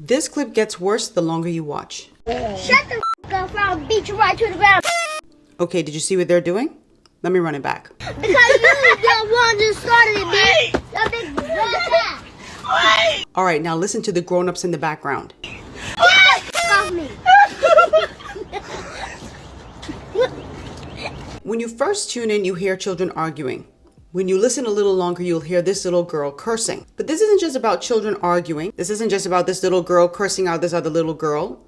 This clip gets worse the longer you watch. Shut the f*** up or I'll beat you right to the ground. Okay, did you see what they're doing? Let me run it back. Because you the one just started it, bitch. That big black ass. Alright, now listen to the grown-ups in the background. Get the f*** off me. When you first tune in, you hear children arguing. When you listen a little longer, you'll hear this little girl cursing. But this isn't just about children arguing. This isn't just about this little girl cursing out this other little girl.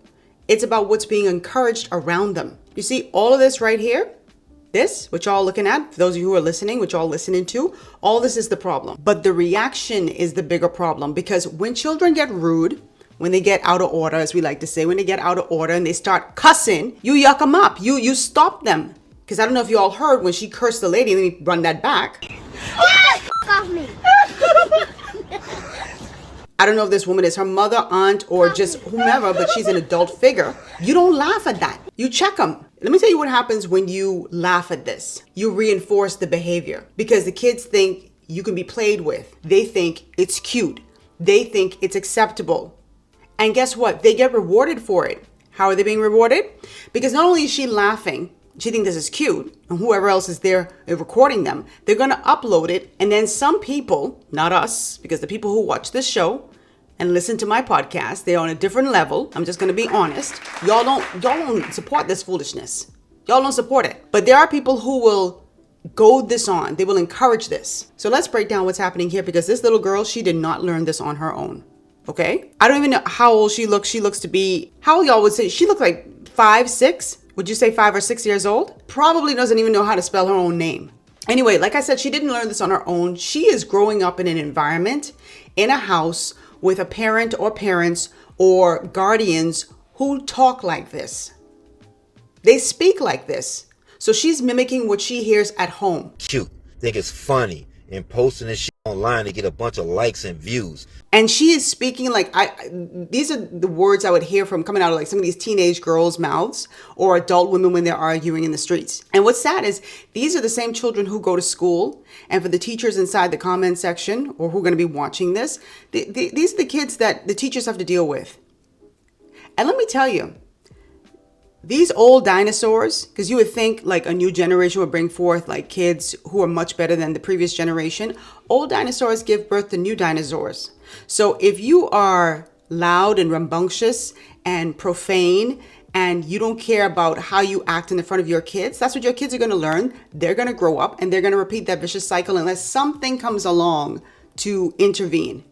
It's about what's being encouraged around them. You see all of this right here? This, which y'all looking at, for those of you who are listening, which y'all listening to, all this is the problem. But the reaction is the bigger problem, because when children get rude, when they get out of order, as we like to say, when they get out of order and they start cussing, you yuck them up. You stop them. Because I don't know if you all heard when she cursed the lady. Let me run that back. Get the f*** off me. I don't know if this woman is her mother, aunt, or just whomever, but she's an adult figure. You don't laugh at that. You check them. Let me tell you what happens when you laugh at this. You reinforce the behavior because the kids think you can be played with. They think it's cute. They think it's acceptable. And guess what? They get rewarded for it. How are they being rewarded? Because not only is she laughing, she thinks this is cute, and whoever else is there recording them, they're going to upload it. And then some people, not us, because the people who watch this show and listen to my podcast, they're on a different level. I'm just going to be honest. Y'all don't support this foolishness. Y'all don't support it. But there are people who will goad this on. They will encourage this. So let's break down what's happening here, because this little girl, she did not learn this on her own. Okay? I don't even know how old she looks. She looks to be, how old y'all would say? She looked like 5, 6. Would you say 5 or 6 years old? Probably doesn't even know how to spell her own name. Anyway, like I said, she didn't learn this on her own. She is growing up in an environment, in a house with a parent or parents or guardians who talk like this. They speak like this. So she's mimicking what she hears at home. Cute. Think it's funny and posting this shit online to get a bunch of likes and views. And she is speaking like, these are the words I would hear from coming out of like some of these teenage girls' mouths or adult women when they're arguing in the streets. And what's sad is these are the same children who go to school, and for the teachers inside the comment section or who are going to be watching this, these are the kids that the teachers have to deal with. And let me tell you, these old dinosaurs, because you would think like a new generation would bring forth like kids who are much better than the previous generation. Old dinosaurs give birth to new dinosaurs. So if you are loud and rambunctious and profane and you don't care about how you act in the front of your kids, that's what your kids are going to learn. They're going to grow up and they're going to repeat that vicious cycle unless something comes along to intervene.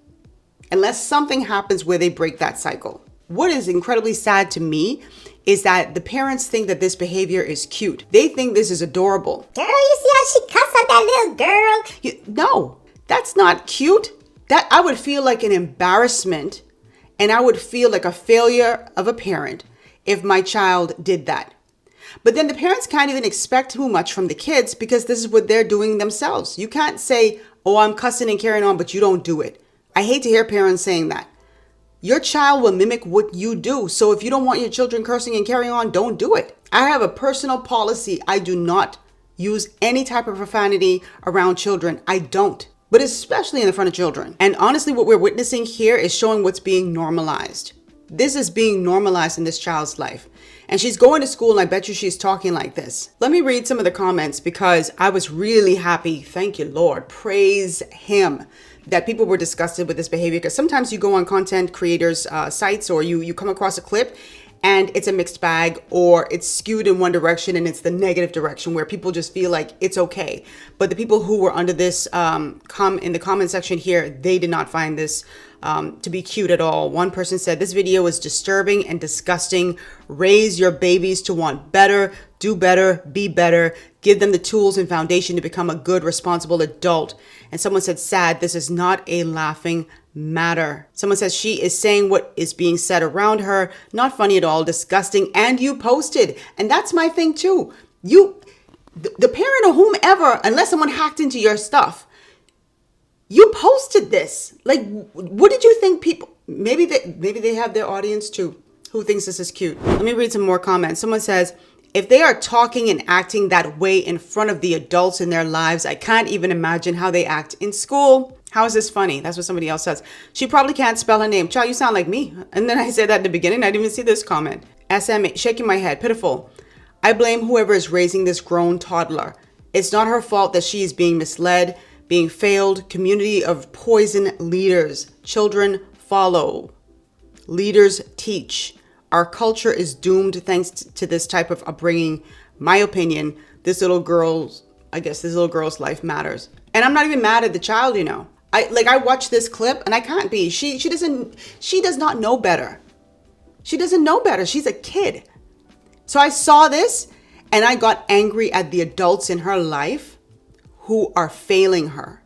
Unless something happens where they break that cycle. What is incredibly sad to me is that the parents think that this behavior is cute. They think this is adorable. Girl, you see how she cussed out that little girl? No, that's not cute. That I would feel like an embarrassment, and I would feel like a failure of a parent if my child did that. But then the parents can't even expect too much from the kids because this is what they're doing themselves. You can't say, oh, I'm cussing and carrying on, but you don't do it. I hate to hear parents saying that. Your child will mimic what you do. So if you don't want your children cursing and carrying on, don't do it. I have a personal policy. I do not use any type of profanity around children. I don't. But especially in the front of children. And honestly, what we're witnessing here is showing what's being normalized. This is being normalized in this child's life. And she's going to school and I bet you she's talking like this. Let me read some of the comments because I was really happy. Thank you, Lord. Praise him. That people were disgusted with this behavior, because sometimes you go on content creators' sites or you come across a clip and it's a mixed bag or it's skewed in one direction and it's the negative direction where people just feel like it's okay. But the people who were under this in the comment section here, they did not find this to be cute at all. One person said, this video is disturbing and disgusting. Raise your babies to want better, do better, be better. Give them the tools and foundation to become a good, responsible adult. And someone said, sad, this is not a laughing matter. Someone says she is saying what is being said around her. Not funny at all, disgusting. And you posted. And that's my thing too. The parent or whomever, unless someone hacked into your stuff, you posted this. Like, what did you think people, maybe they have their audience too, who thinks this is cute. Let me read some more comments. Someone says, if they are talking and acting that way in front of the adults in their lives, I can't even imagine how they act in school. How is this funny? That's what somebody else says. She probably can't spell her name. Child, you sound like me. And then I said that at the beginning. I didn't even see this comment. SMA, shaking my head, pitiful. I blame whoever is raising this grown toddler. It's not her fault that she is being misled, being failed. Community of poison leaders. Children follow. Leaders teach. Our culture is doomed thanks to this type of upbringing. My opinion, this little girl's life matters. And I'm not even mad at the child, you know. I watched this clip and I can't be. She does not know better. She doesn't know better. She's a kid. So I saw this and I got angry at the adults in her life who are failing her.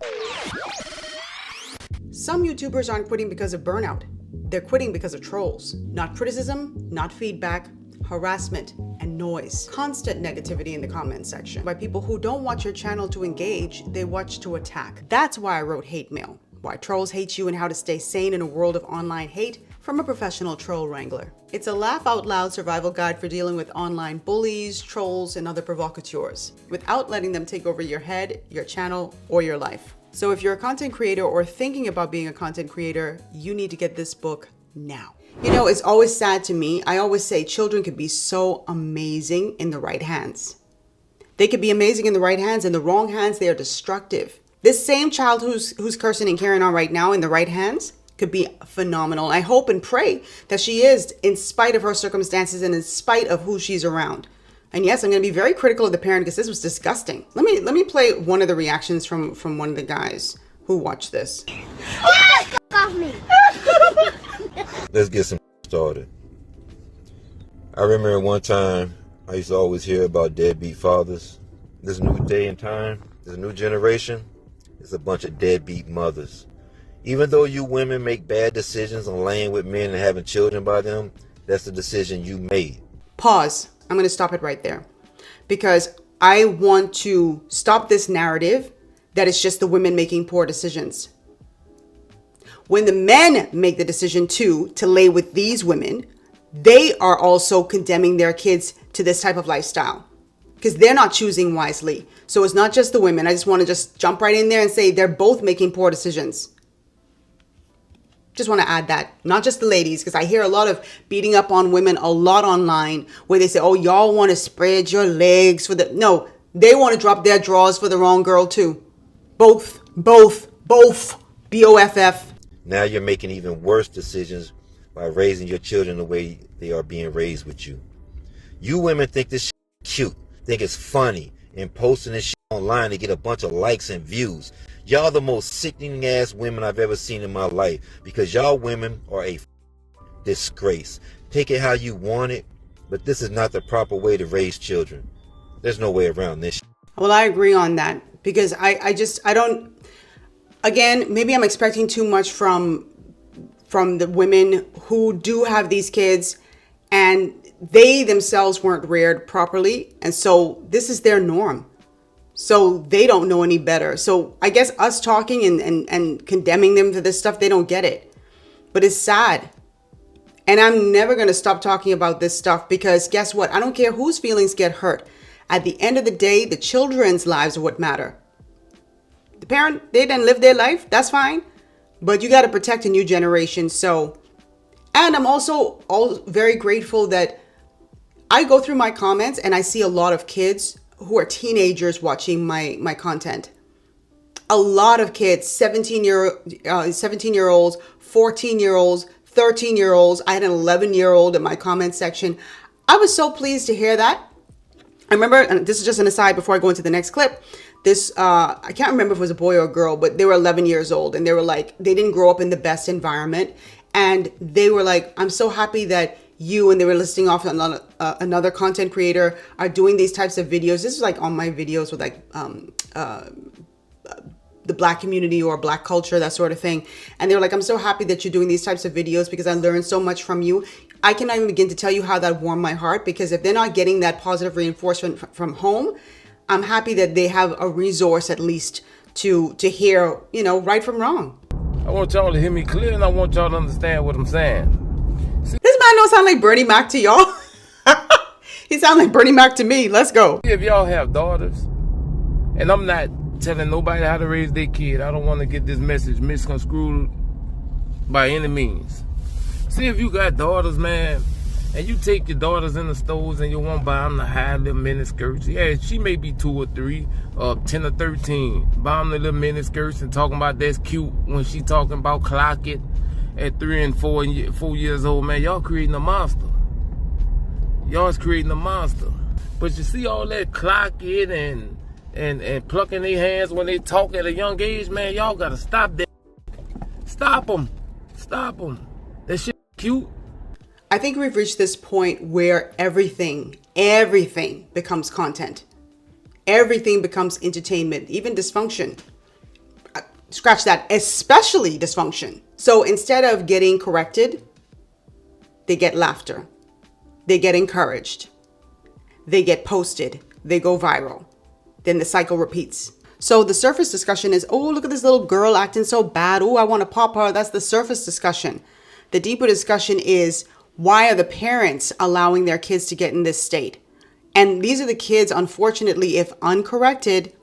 Some YouTubers aren't quitting because of burnout. They're quitting because of trolls. Not criticism, not feedback, harassment, and noise. Constant negativity in the comment section by people who don't watch your channel to engage, they watch to attack. That's why I wrote Hate Mail, why trolls hate you and how to stay sane in a world of online hate from a professional troll wrangler. It's a laugh out loud survival guide for dealing with online bullies, trolls, and other provocateurs without letting them take over your head, your channel, or your life. So if you're a content creator or thinking about being a content creator, you need to get this book now. You know, it's always sad to me. I always say children could be so amazing in the right hands. They could be amazing in the right hands. In the wrong hands, they are destructive. This same child who's cursing and carrying on right now in the right hands could be phenomenal. I hope and pray that she is, in spite of her circumstances and in spite of who she's around. And yes, I'm going to be very critical of the parent because this was disgusting. Let me play one of the reactions from one of the guys who watched this. Off me. Let's get some started. I remember one time I used to always hear about deadbeat fathers. This new day and time, this new generation, is a bunch of deadbeat mothers. Even though you women make bad decisions on laying with men and having children by them, that's the decision you made. Pause. I'm going to stop it right there because I want to stop this narrative that it's just the women making poor decisions. When the men make the decision to lay with these women, they are also condemning their kids to this type of lifestyle because they're not choosing wisely. So it's not just the women. I just want to just jump right in there and say they're both making poor decisions. Just want to add that, not just the ladies, because I hear a lot of beating up on women a lot online where they say, oh, y'all want to spread your legs for the... No, they want to drop their drawers for the wrong girl too. Both. BOFF. Now you're making even worse decisions by raising your children the way they are being raised with you. You women think this shit cute, think it's funny, and posting this shit online to get a bunch of likes and views. Y'all the most sickening ass women I've ever seen in my life because y'all women are a disgrace. Take it how you want it, but this is not the proper way to raise children. There's no way around this shit. Well, I agree on that because I don't, again, maybe I'm expecting too much from the women who do have these kids and they themselves weren't reared properly. And so this is their norm. So they don't know any better. So I guess us talking and condemning them to this stuff, they don't get it. But it's sad. And I'm never going to stop talking about this stuff because guess what? I don't care whose feelings get hurt. At the end of the day, the children's lives are what matter. The parent, they didn't live their life. That's fine. But you got to protect a new generation. So, and I'm also very grateful that I go through my comments and I see a lot of kids who are teenagers watching my content. A lot of kids, 17-year-olds, 14-year-olds, 13-year-olds. I had an 11-year-old in my comment section. I was so pleased to hear that. I remember, and this is just an aside before I go into the next clip, this, I can't remember if it was a boy or a girl, but they were 11 years old and they were like, they didn't grow up in the best environment. And they were like, I'm so happy that you, and they were listing off another content creator, are doing these types of videos. This is like on my videos with like the black community or black culture, that sort of thing. And they were like, I'm so happy that you're doing these types of videos because I learned so much from you. I cannot even begin to tell you how that warmed my heart because if they're not getting that positive reinforcement from home, I'm happy that they have a resource at least to hear, you know, right from wrong. I want y'all to hear me clear and I want y'all to understand what I'm saying. This man don't sound like Bernie Mac to y'all. He sound like Bernie Mac to me. Let's go. If y'all have daughters, and I'm not telling nobody how to raise their kid. I don't want to get this message misconstrued by any means. See, if you got daughters, man, and you take your daughters in the stores and you want to buy them the high little mini skirts. Yeah, she may be 2 or 3, 10 or 13. Buy them the little mini skirts and talking about that's cute when she talking about clock it at 3 and 4 years old. Man, y'all creating a monster. Y'all's creating a monster. But you see all that clock it and plucking their hands when they talk at a young age, man, y'all got to stop that. Stop them. Stop them. That shit cute. I think we've reached this point where everything becomes content. Everything becomes entertainment, even dysfunction. Scratch that, especially dysfunction. So instead of getting corrected, they get laughter. They get encouraged. They get posted. They go viral. Then the cycle repeats. So the surface discussion is, oh, look at this little girl acting so bad. Oh, I want to pop her. That's the surface discussion. The deeper discussion is, why are the parents allowing their kids to get in this state? And these are the kids, unfortunately, if uncorrected,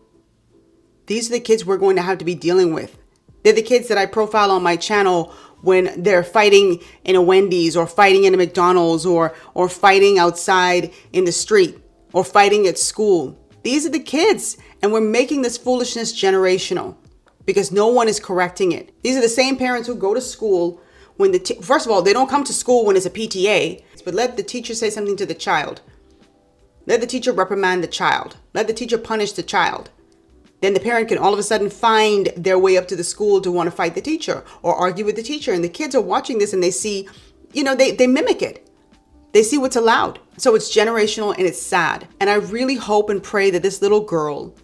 these are the kids we're going to have to be dealing with. They're the kids that I profile on my channel when they're fighting in a Wendy's or fighting in a McDonald's or fighting outside in the street or fighting at school. These are the kids. And we're making this foolishness generational because no one is correcting it. These are the same parents who go to school when first of all, they don't come to school when it's a PTA, but let the teacher say something to the child. Let the teacher reprimand the child. Let the teacher punish the child. Then the parent can all of a sudden find their way up to the school to want to fight the teacher or argue with the teacher. And the kids are watching this and they see, they mimic it. They see what's allowed. So it's generational and it's sad. And I really hope and pray that this little girl,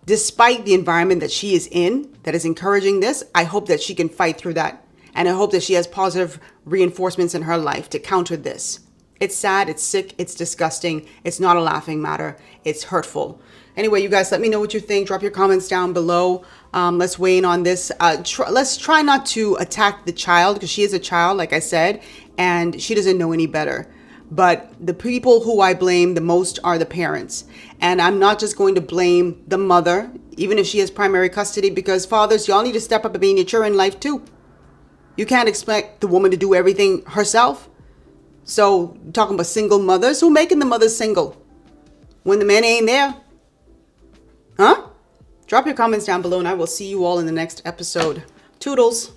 despite the environment that she is in, that is encouraging this, I hope that she can fight through that. And I hope that she has positive reinforcements in her life to counter this. It's sad, it's sick, it's disgusting. It's not a laughing matter. It's hurtful. Anyway, you guys, let me know what you think. Drop your comments down below. Let's weigh in on this. Let's try not to attack the child because she is a child, like I said, and she doesn't know any better. But the people who I blame the most are the parents. And I'm not just going to blame the mother, even if she has primary custody, because fathers, y'all need to step up and be mature in life too. You can't expect the woman to do everything herself. So talking about single mothers, who making the mothers single when the men ain't there? Huh? Drop your comments down below and I will see you all in the next episode. Toodles.